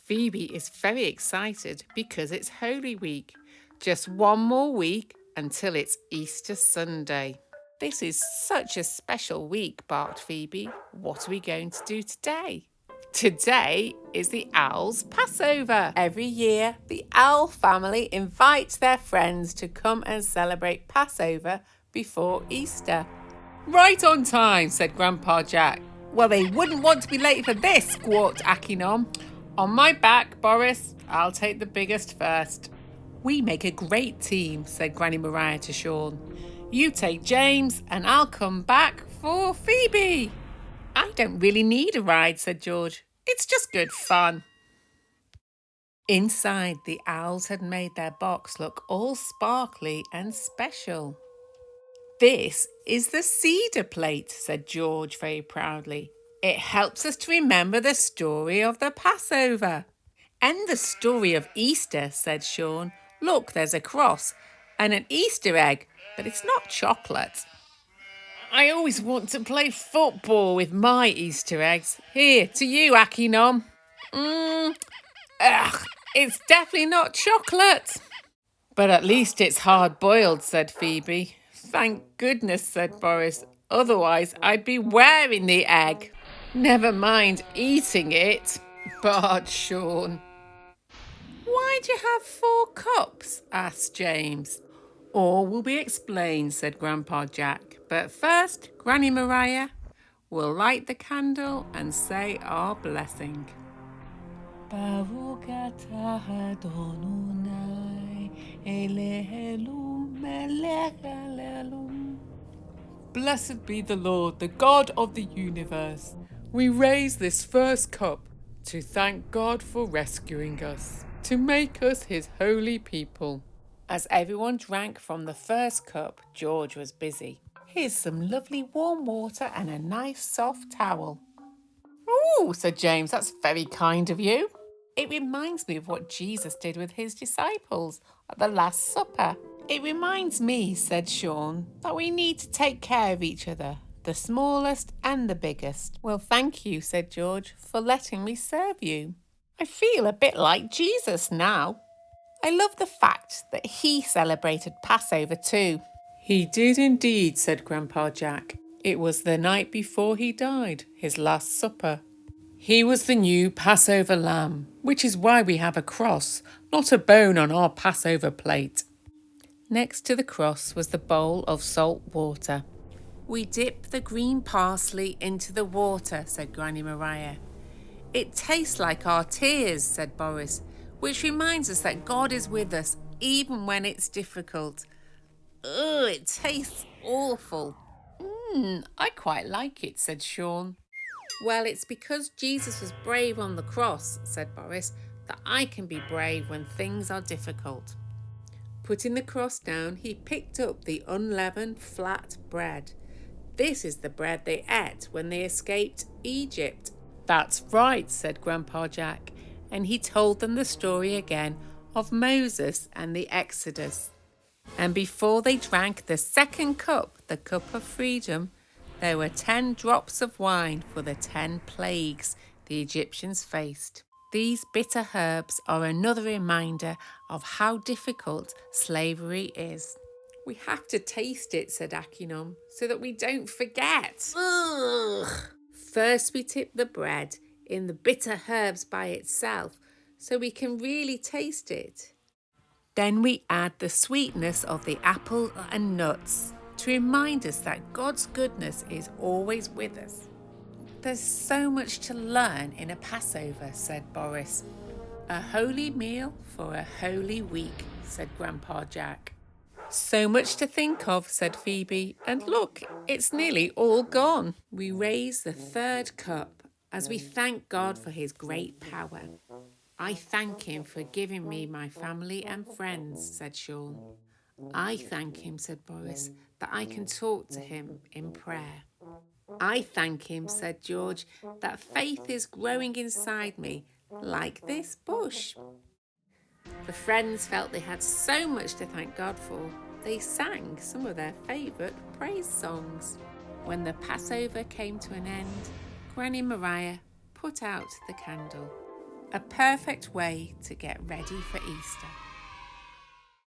Phoebe is very excited because it's Holy Week. Just one more week until it's Easter Sunday. This is such a special week, barked Phoebe. What are we going to do today? Today is the owl's Passover. Every year, the owl family invites their friends to come and celebrate Passover before Easter. Right on time, said Grandpa Jack. Well, they wouldn't want to be late for this, squawked Akinom. On my back, Boris. I'll take the biggest first. We make a great team, said Granny Mariah to Sean. You take James and I'll come back for Phoebe. I don't really need a ride, said George. It's just good fun. Inside, the owls had made their box look all sparkly and special. This is the cedar plate, said George very proudly. It helps us to remember the story of the Passover. And the story of Easter, said Sean. Look, there's a cross and an Easter egg, but it's not chocolate. I always want to play football with my Easter eggs. Here, to you, Akinom. It's definitely not chocolate. But at least it's hard-boiled, said Phoebe. Thank goodness, said Boris. Otherwise, I'd be wearing the egg. Never mind eating it, barked Sean. Why'd you have 4 cups? Asked James. All will be explained, said Grandpa Jack. But first, Granny Mariah will light the candle and say our blessing. Blessed be the Lord, the God of the universe. We raise this first cup to thank God for rescuing us, to make us his holy people. As everyone drank from the first cup, George was busy. Here's some lovely warm water and a nice soft towel. Ooh, said James, that's very kind of you. It reminds me of what Jesus did with his disciples at the Last Supper. It reminds me, said Sean, that we need to take care of each other, the smallest and the biggest. Well, thank you, said George, for letting me serve you. I feel a bit like Jesus now. I love the fact that he celebrated Passover too. He did indeed, said Grandpa Jack. It was the night before he died, his Last Supper. He was the new Passover lamb, which is why we have a cross, not a bone on our Passover plate. Next to the cross was the bowl of salt water. We dip the green parsley into the water, said Granny Mariah. It tastes like our tears, said Boris, which reminds us that God is with us even when it's difficult. Ugh, it tastes awful. I quite like it, said Sean. Well, it's because Jesus was brave on the cross, said Boris, that I can be brave when things are difficult. Putting the cross down, he picked up the unleavened flat bread. This is the bread they ate when they escaped Egypt. That's right, said Grandpa Jack, and he told them the story again of Moses and the Exodus. And before they drank the second cup, the cup of freedom, there were 10 drops of wine for the 10 plagues the Egyptians faced. These bitter herbs are another reminder of how difficult slavery is. We have to taste it, said Akinom, so that we don't forget. Ugh. First we tip the bread in the bitter herbs by itself, so we can really taste it. Then we add the sweetness of the apple and nuts to remind us that God's goodness is always with us. There's so much to learn in a Passover, said Boris. A holy meal for a holy week, said Grandpa Jack. So much to think of, said Phoebe, and look, it's nearly all gone. We raise the third cup as we thank God for his great power. I thank him for giving me my family and friends, said Sean. I thank him, said Boris, that I can talk to him in prayer. I thank him, said George, that faith is growing inside me, like this bush. The friends felt they had so much to thank God for. They sang some of their favourite praise songs. When the Passover came to an end, Granny Mariah put out the candle. a perfect way to get ready for Easter.